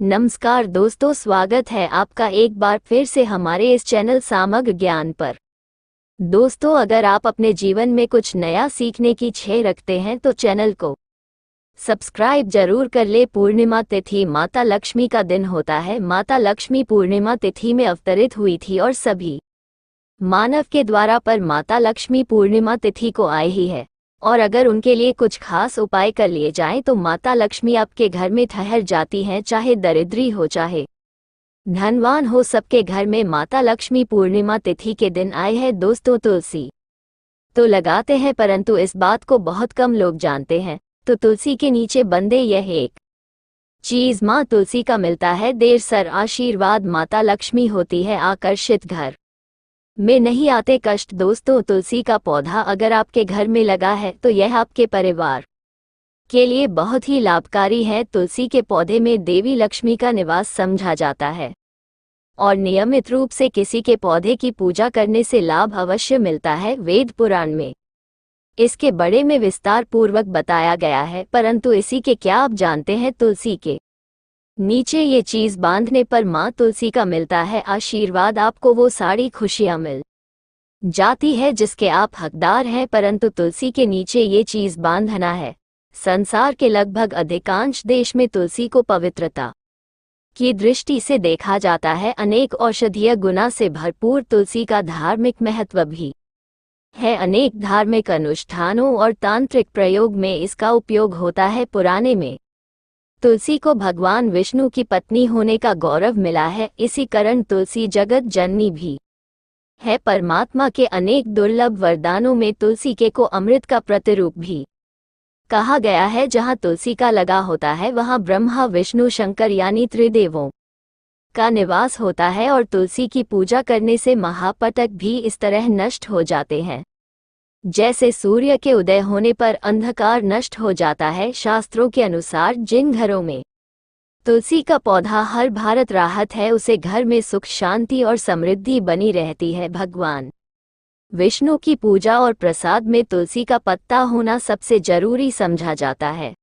नमस्कार दोस्तों, स्वागत है आपका एक बार फिर से हमारे इस चैनल समग्र ज्ञान पर। दोस्तों, अगर आप अपने जीवन में कुछ नया सीखने की इच्छा रखते हैं तो चैनल को सब्सक्राइब जरूर कर ले। पूर्णिमा तिथि माता लक्ष्मी का दिन होता है। माता लक्ष्मी पूर्णिमा तिथि में अवतरित हुई थी और सभी मानव के द्वारा पर माता लक्ष्मी पूर्णिमा तिथि को आई ही है। और अगर उनके लिए कुछ खास उपाय कर लिए जाएं तो माता लक्ष्मी आपके घर में ठहर जाती हैं। चाहे दरिद्री हो चाहे धनवान हो, सबके घर में माता लक्ष्मी पूर्णिमा तिथि के दिन आए हैं। दोस्तों, तुलसी तो लगाते हैं परंतु इस बात को बहुत कम लोग जानते हैं। तो तुलसी के नीचे बंदे यह एक चीज माँ तुलसी का मिलता है। देर सर आशीर्वाद माता लक्ष्मी होती है आकर्षित, घर में नहीं आते कष्ट। दोस्तों, तुलसी का पौधा अगर आपके घर में लगा है तो यह आपके परिवार के लिए बहुत ही लाभकारी है। तुलसी के पौधे में देवी लक्ष्मी का निवास समझा जाता है और नियमित रूप से किसी के पौधे की पूजा करने से लाभ अवश्य मिलता है। वेद पुराण में इसके बड़े में विस्तार पूर्वक बताया गया है, परंतु इसी के क्या आप जानते हैं? तुलसी के नीचे ये चीज बांधने पर माँ तुलसी का मिलता है आशीर्वाद। आपको वो सारी खुशियां मिल जाती है जिसके आप हकदार हैं, परंतु तुलसी के नीचे ये चीज बांधना है। संसार के लगभग अधिकांश देश में तुलसी को पवित्रता की दृष्टि से देखा जाता है। अनेक औषधीय गुना से भरपूर तुलसी का धार्मिक महत्व भी है। अनेक धार्मिक अनुष्ठानों और तांत्रिक प्रयोग में इसका उपयोग होता है। पुराने में तुलसी को भगवान विष्णु की पत्नी होने का गौरव मिला है। इसी कारण तुलसी जगत जननी भी है। परमात्मा के अनेक दुर्लभ वरदानों में तुलसी के को अमृत का प्रतिरूप भी कहा गया है। जहाँ तुलसी का लगा होता है वहाँ ब्रह्मा विष्णु शंकर यानी त्रिदेवों का निवास होता है और तुलसी की पूजा करने से महापातक भी इस तरह नष्ट हो जाते हैं जैसे सूर्य के उदय होने पर अंधकार नष्ट हो जाता है। शास्त्रों के अनुसार जिन घरों में तुलसी का पौधा हर भारत राहत है, उसे घर में सुख शांति और समृद्धि बनी रहती है। भगवान विष्णु की पूजा और प्रसाद में तुलसी का पत्ता होना सबसे जरूरी समझा जाता है,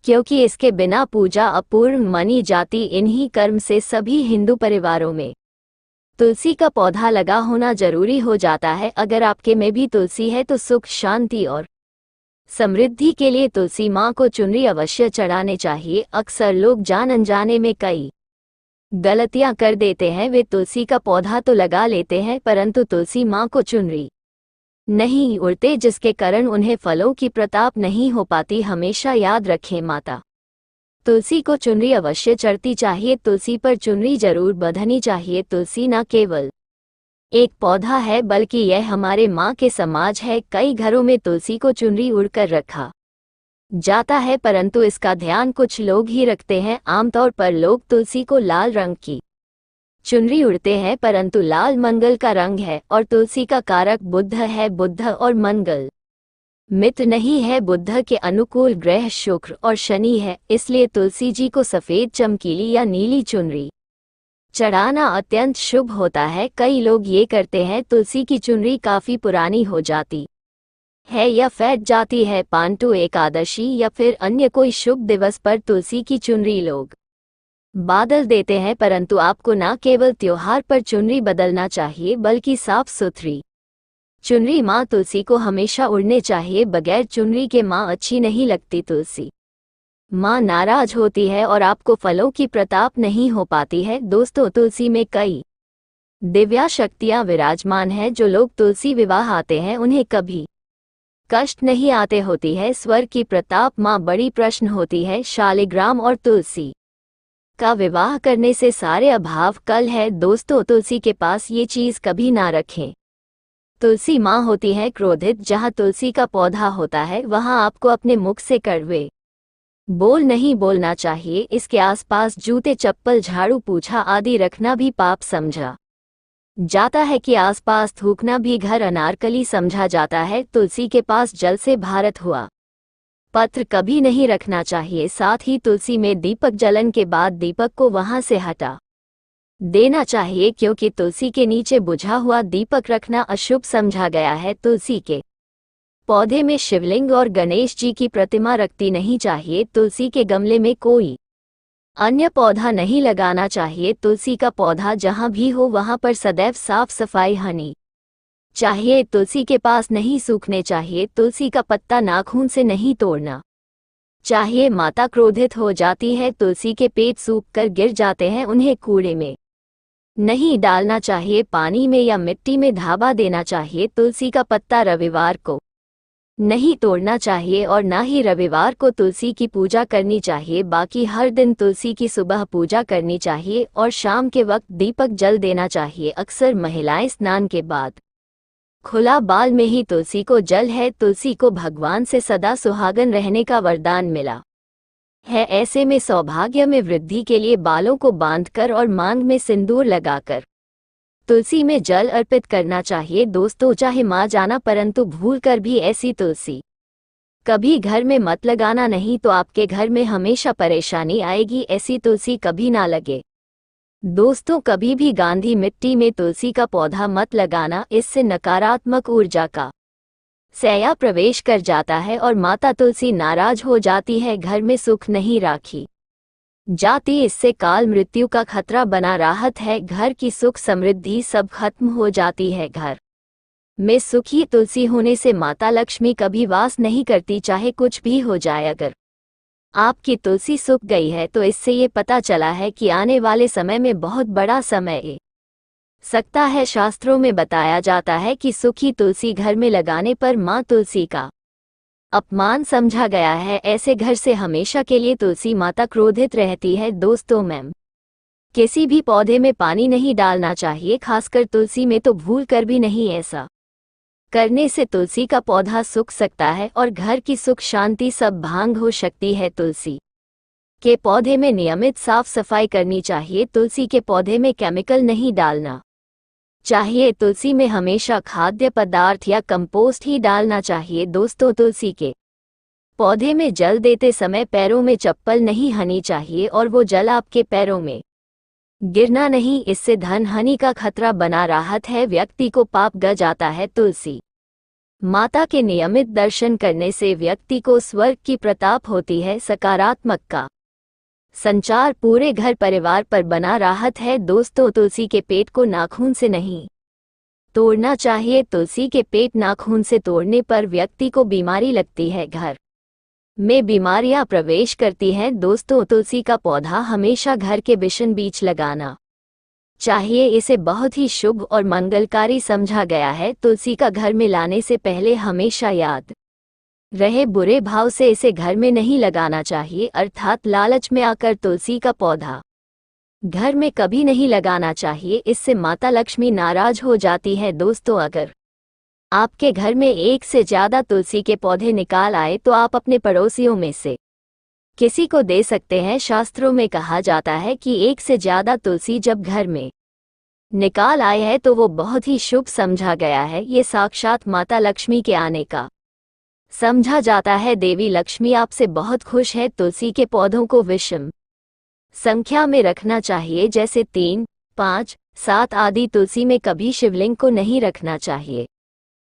क्योंकि इसके बिना पूजा अपूर्ण मानी जाती। इन्हीं कर्म से सभी हिंदू परिवारों में तुलसी का पौधा लगा होना जरूरी हो जाता है। अगर आपके में भी तुलसी है तो सुख शांति और समृद्धि के लिए तुलसी माँ को चुनरी अवश्य चढ़ाने चाहिए। अक्सर लोग जान अनजाने में कई गलतियां कर देते हैं। वे तुलसी का पौधा तो लगा लेते हैं परंतु तुलसी माँ को चुनरी नहीं उड़ते, जिसके कारण उन्हें फलों की प्राप्त नहीं हो पाती। हमेशा याद रखें, माता तुलसी को चुनरी अवश्य चढ़ती चाहिए। तुलसी पर चुनरी जरूर बंधनी चाहिए। तुलसी न केवल एक पौधा है बल्कि यह हमारे माँ के समाज है। कई घरों में तुलसी को चुनरी उड़कर रखा जाता है परंतु इसका ध्यान कुछ लोग ही रखते हैं। आमतौर पर लोग तुलसी को लाल रंग की चुनरी उड़ते हैं, परंतु लाल मंगल का रंग है और तुलसी का कारक बुध है। बुध और मंगल मित्र नहीं है। बुध के अनुकूल ग्रह शुक्र और शनि है, इसलिए तुलसी जी को सफेद चमकीली या नीली चुनरी चढ़ाना अत्यंत शुभ होता है। कई लोग ये करते हैं, तुलसी की चुनरी काफी पुरानी हो जाती है या फैट जाती है। पांटू एकादशी या फिर अन्य कोई शुभ दिवस पर तुलसी की चुनरी लोग बदल देते हैं, परंतु आपको न केवल त्योहार पर चुनरी बदलना चाहिए बल्कि साफ सुथरी चुनरी माँ तुलसी को हमेशा उड़ने चाहिए। बगैर चुनरी के माँ अच्छी नहीं लगती। तुलसी माँ नाराज होती है और आपको फलों की प्राप्त नहीं हो पाती है। दोस्तों, तुलसी में कई दिव्या शक्तियाँ विराजमान हैं। जो लोग तुलसी विवाह आते हैं उन्हें कभी कष्ट नहीं आते होती है। स्वर की प्राप्त माँ बड़ी प्रश्न होती है। शालिग्राम और तुलसी का विवाह करने से सारे अभाव कल है। दोस्तों, तुलसी के पास ये चीज कभी ना रखें। तुलसी माँ होती है क्रोधित। जहाँ तुलसी का पौधा होता है वहाँ आपको अपने मुख से कड़वे बोल नहीं बोलना चाहिए। इसके आसपास जूते चप्पल झाड़ू पूछा आदि रखना भी पाप समझा जाता है कि आसपास थूकना भी घर अनारकली समझा जाता है। तुलसी के पास जल से भारत हुआ पत्र कभी नहीं रखना चाहिए। साथ ही तुलसी में दीपक जलन के बाद दीपक को वहां से हटा देना चाहिए, क्योंकि तुलसी के नीचे बुझा हुआ दीपक रखना अशुभ समझा गया है। तुलसी के पौधे में शिवलिंग और गणेश जी की प्रतिमा रखती नहीं चाहिए। तुलसी के गमले में कोई अन्य पौधा नहीं लगाना चाहिए। तुलसी का पौधा जहाँ भी हो वहाँ पर सदैव साफ सफाई होनी चाहिए। तुलसी के पास नहीं सूखने चाहिए। तुलसी का पत्ता नाखून से नहीं तोड़ना चाहिए। माता क्रोधित हो जाती है। तुलसी के पेट सूख कर गिर जाते हैं, उन्हें कूड़े में नहीं डालना चाहिए, पानी में या मिट्टी में ढाबा देना चाहिए। तुलसी का पत्ता रविवार को नहीं तोड़ना चाहिए और ना ही रविवार को तुलसी की पूजा करनी चाहिए। बाकी हर दिन तुलसी की सुबह पूजा करनी चाहिए और शाम के वक्त दीपक जल देना चाहिए। अक्सर महिलाएं स्नान के बाद खुला बाल में ही तुलसी को जल है। तुलसी को भगवान से सदा सुहागन रहने का वरदान मिला है। ऐसे में सौभाग्य में वृद्धि के लिए बालों को बांधकर और मांग में सिंदूर लगाकर तुलसी में जल अर्पित करना चाहिए। दोस्तों, चाहे मां जाना परंतु भूल कर भी ऐसी तुलसी कभी घर में मत लगाना, नहीं तो आपके घर में हमेशा परेशानी आएगी। ऐसी तुलसी कभी ना लगे। दोस्तों, कभी भी गांधी मिट्टी में तुलसी का पौधा मत लगाना, इससे नकारात्मक ऊर्जा का सया प्रवेश कर जाता है और माता तुलसी नाराज हो जाती है, घर में सुख नहीं राखी जाती। इससे काल मृत्यु का खतरा बना रहता है। घर की सुख समृद्धि सब खत्म हो जाती है। घर में सुखी तुलसी होने से माता लक्ष्मी कभी वास नहीं करती, चाहे कुछ भी हो जाए। अगर आपकी तुलसी सूख गई है तो इससे ये पता चला है कि आने वाले समय में बहुत बड़ा समय आ सकता है। शास्त्रों में बताया जाता है कि सूखी तुलसी घर में लगाने पर मां तुलसी का अपमान समझा गया है। ऐसे घर से हमेशा के लिए तुलसी माता क्रोधित रहती है। दोस्तों, मैम किसी भी पौधे में पानी नहीं डालना चाहिए, खासकर तुलसी में तो भूल कर भी नहीं। ऐसा करने से तुलसी का पौधा सूख सकता है और घर की सुख शांति सब भंग हो सकती है। तुलसी के पौधे में नियमित साफ सफाई करनी चाहिए। तुलसी के पौधे में केमिकल नहीं डालना चाहिए। तुलसी में हमेशा खाद्य पदार्थ या कंपोस्ट ही डालना चाहिए। दोस्तों, तुलसी के पौधे में जल देते समय पैरों में चप्पल नहीं होनी चाहिए और वो जल आपके पैरों में गिरना नहीं, इससे धन हानि का खतरा बना रहता है। व्यक्ति को पाप ग जाता है। तुलसी माता के नियमित दर्शन करने से व्यक्ति को स्वर्ग की प्रताप होती है। सकारात्मक का संचार पूरे घर परिवार पर बना रहता है। दोस्तों, तुलसी के पेट को नाखून से नहीं तोड़ना चाहिए। तुलसी के पेट नाखून से तोड़ने पर व्यक्ति को बीमारी लगती है, घर में बीमारियां प्रवेश करती हैं। दोस्तों, तुलसी का पौधा हमेशा घर के बिशन बीच लगाना चाहिए। इसे बहुत ही शुभ और मंगलकारी समझा गया है। तुलसी का घर में लाने से पहले हमेशा याद रहे, बुरे भाव से इसे घर में नहीं लगाना चाहिए, अर्थात लालच में आकर तुलसी का पौधा घर में कभी नहीं लगाना चाहिए। इससे माता लक्ष्मी नाराज हो जाती है। दोस्तों, अगर आपके घर में एक से ज्यादा तुलसी के पौधे निकाल आए तो आप अपने पड़ोसियों में से किसी को दे सकते हैं। शास्त्रों में कहा जाता है कि एक से ज्यादा तुलसी जब घर में निकाल आए है तो वो बहुत ही शुभ समझा गया है। ये साक्षात माता लक्ष्मी के आने का समझा जाता है। देवी लक्ष्मी आपसे बहुत खुश है। तुलसी के पौधों को विषम संख्या में रखना चाहिए, जैसे 3, 5, 7 आदि। तुलसी में कभी शिवलिंग को नहीं रखना चाहिए।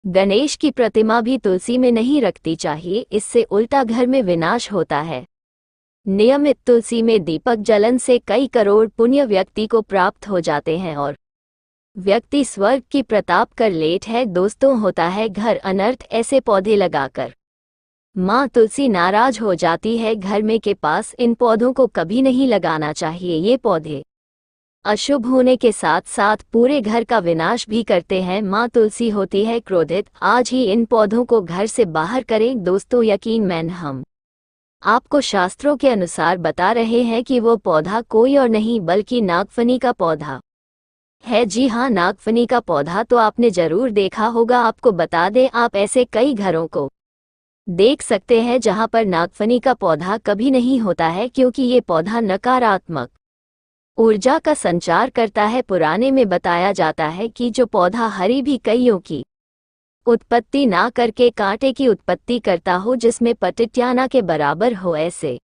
गणेश की प्रतिमा भी तुलसी में नहीं रखती चाहिए, इससे उल्टा घर में विनाश होता है। नियमित तुलसी में दीपक जलन से कई करोड़ पुण्य व्यक्ति को प्राप्त हो जाते हैं और व्यक्ति स्वर्ग की प्रताप कर लेट है। दोस्तों, होता है घर अनर्थ ऐसे पौधे लगाकर माँ तुलसी नाराज हो जाती है। घर में के पास इन पौधों को कभी नहीं लगाना चाहिए। ये पौधे अशुभ होने के साथ साथ पूरे घर का विनाश भी करते हैं। माँ तुलसी होती है क्रोधित। आज ही इन पौधों को घर से बाहर करें। दोस्तों, यकीनन हम आपको शास्त्रों के अनुसार बता रहे हैं कि वो पौधा कोई और नहीं बल्कि नागफनी का पौधा है। जी हाँ, नागफनी का पौधा तो आपने जरूर देखा होगा। आपको बता दें, आप ऐसे कई घरों को देख सकते हैं जहां पर नागफनी का पौधा कभी नहीं होता है, क्योंकि ये पौधा नकारात्मक ऊर्जा का संचार करता है। पुराने में बताया जाता है कि जो पौधा हरी भी कईयों की उत्पत्ति ना करके कांटे की उत्पत्ति करता हो, जिसमें पटित्याना के बराबर हो, ऐसे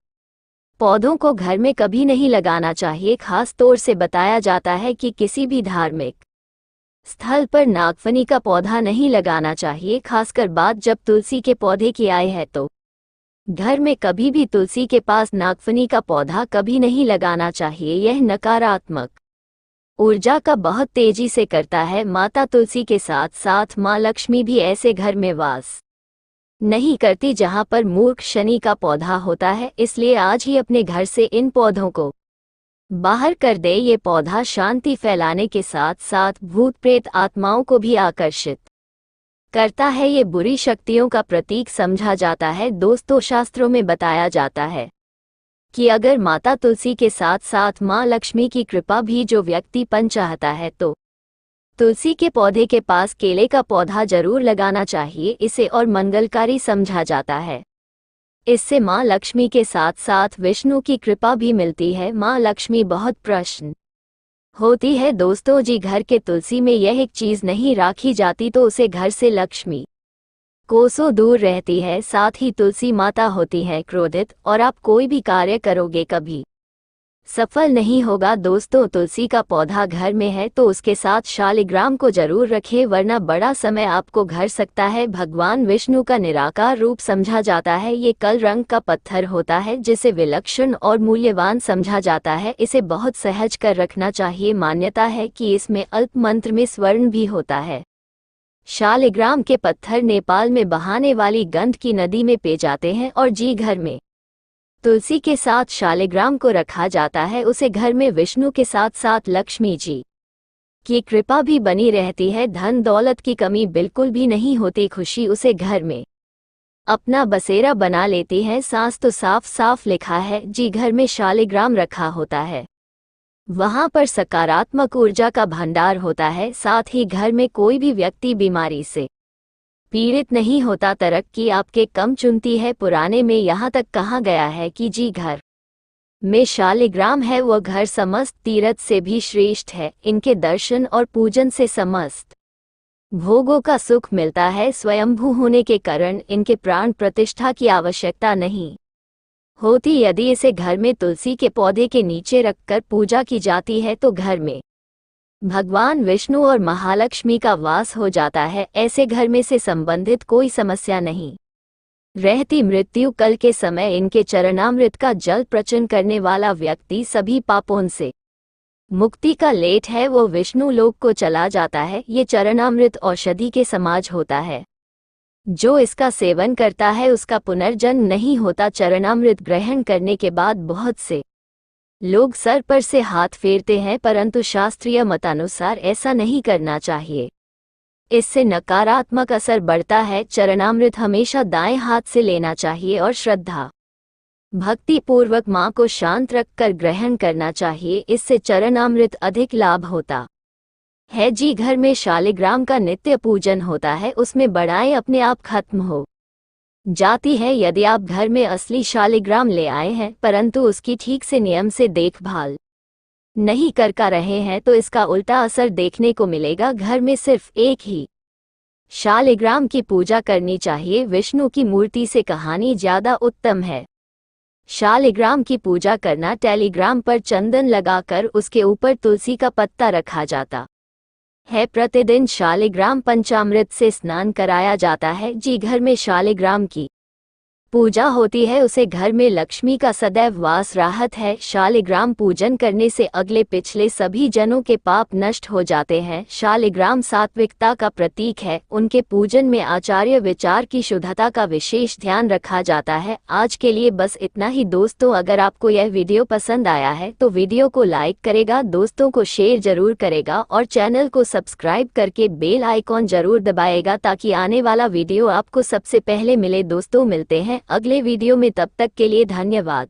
पौधों को घर में कभी नहीं लगाना चाहिए। खास तौर से बताया जाता है कि किसी भी धार्मिक स्थल पर नागफनी का पौधा नहीं लगाना चाहिए, खासकर बात जब तुलसी के पौधे की आए है तो। घर में कभी भी तुलसी के पास नागफनी का पौधा कभी नहीं लगाना चाहिए। यह नकारात्मक ऊर्जा का बहुत तेजी से करता है। माता तुलसी के साथ साथ माँ लक्ष्मी भी ऐसे घर में वास नहीं करती जहाँ पर मूर्ख शनि का पौधा होता है। इसलिए आज ही अपने घर से इन पौधों को बाहर कर दे। ये पौधा शांति फैलाने के साथ साथ भूत प्रेत आत्माओं को भी आकर्षित करता है। ये बुरी शक्तियों का प्रतीक समझा जाता है। दोस्तों, शास्त्रों में बताया जाता है कि अगर माता तुलसी के साथ साथ माँ लक्ष्मी की कृपा भी जो व्यक्ति पन चाहता है तो तुलसी के पौधे के पास केले का पौधा जरूर लगाना चाहिए। इसे और मंगलकारी समझा जाता है। इससे माँ लक्ष्मी के साथ साथ विष्णु की कृपा भी मिलती है। माँ लक्ष्मी बहुत प्रसन्न होती है। दोस्तों जी, घर के तुलसी में यह एक चीज नहीं राखी जाती तो उसे घर से लक्ष्मी कोसों दूर रहती है। साथ ही तुलसी माता होती है क्रोधित और आप कोई भी कार्य करोगे कभी सफल नहीं होगा। दोस्तों, तुलसी का पौधा घर में है तो उसके साथ शालिग्राम को जरूर रखें, वरना बड़ा समय आपको घर सकता है। भगवान विष्णु का निराकार रूप समझा जाता है। ये कल रंग का पत्थर होता है जिसे विलक्षण और मूल्यवान समझा जाता है। इसे बहुत सहज कर रखना चाहिए। मान्यता है कि इसमें अल्प मंत्र में स्वर्ण भी होता है। शालिग्राम के पत्थर नेपाल में बहाने वाली गंध की नदी में पे जाते हैं और जी घर में तुलसी के साथ शालिग्राम को रखा जाता है उसे घर में विष्णु के साथ साथ लक्ष्मी जी की कृपा भी बनी रहती है। धन दौलत की कमी बिल्कुल भी नहीं होती। खुशी उसे घर में अपना बसेरा बना लेती है। सांस तो साफ साफ लिखा है जी घर में शालिग्राम रखा होता है वहां पर सकारात्मक ऊर्जा का भंडार होता है। साथ ही घर में कोई भी व्यक्ति बीमारी से पीड़ित नहीं होता। तरक्की आपके कम चुनती है। पुराने में यहाँ तक कहा गया है कि जी घर में शालिग्राम है वह घर समस्त तीर्थ से भी श्रेष्ठ है। इनके दर्शन और पूजन से समस्त भोगों का सुख मिलता है। स्वयंभू होने के कारण इनके प्राण प्रतिष्ठा की आवश्यकता नहीं होती। यदि इसे घर में तुलसी के पौधे के नीचे रखकर पूजा की जाती है तो घर में भगवान विष्णु और महालक्ष्मी का वास हो जाता है। ऐसे घर में से संबंधित कोई समस्या नहीं रहती। मृत्यु कल के समय इनके चरणामृत का जल प्रचन करने वाला व्यक्ति सभी पापों से मुक्ति का लेट है। वो विष्णु लोक को चला जाता है। ये चरणामृत औषधि के समाज होता है। जो इसका सेवन करता है उसका पुनर्जन्म नहीं होता। चरणामृत ग्रहण करने के बाद बहुत से लोग सर पर से हाथ फेरते हैं, परंतु शास्त्रीय मतानुसार ऐसा नहीं करना चाहिए। इससे नकारात्मक असर बढ़ता है। चरणामृत हमेशा दाएं हाथ से लेना चाहिए और श्रद्धा भक्ति पूर्वक मां को शांत रखकर ग्रहण करना चाहिए। इससे चरणामृत अधिक लाभ होता है। जी घर में शालिग्राम का नित्य पूजन होता है। उसमें बढ़ाएं अपने आप खत्म हो जाती है। यदि आप घर में असली शालिग्राम ले आए हैं परंतु उसकी ठीक से नियम से देखभाल नहीं कर रहे हैं तो इसका उल्टा असर देखने को मिलेगा। घर में सिर्फ एक ही शालिग्राम की पूजा करनी चाहिए। विष्णु की मूर्ति से कहानी ज्यादा उत्तम है। शालिग्राम की पूजा करना टेलीग्राम पर चंदन लगाकर उसके ऊपर तुलसी का पत्ता रखा जाता है। प्रतिदिन शालिग्राम पंचामृत से स्नान कराया जाता है। जी घर में शालिग्राम की पूजा होती है उसे घर में लक्ष्मी का सदैव वास राहत है। शालिग्राम पूजन करने से अगले पिछले सभी जनों के पाप नष्ट हो जाते हैं। शालिग्राम सात्विकता का प्रतीक है। उनके पूजन में आचार्य विचार की शुद्धता का विशेष ध्यान रखा जाता है। आज के लिए बस इतना ही दोस्तों। अगर आपको यह वीडियो पसंद आया है तो वीडियो को लाइक करेगा, दोस्तों को शेयर जरूर करेगा और चैनल को सब्सक्राइब करके बेल आइकॉन जरूर दबाएगा ताकि आने वाला वीडियो आपको सबसे पहले मिले। दोस्तों, मिलते हैं अगले वीडियो में। तब तक के लिए धन्यवाद।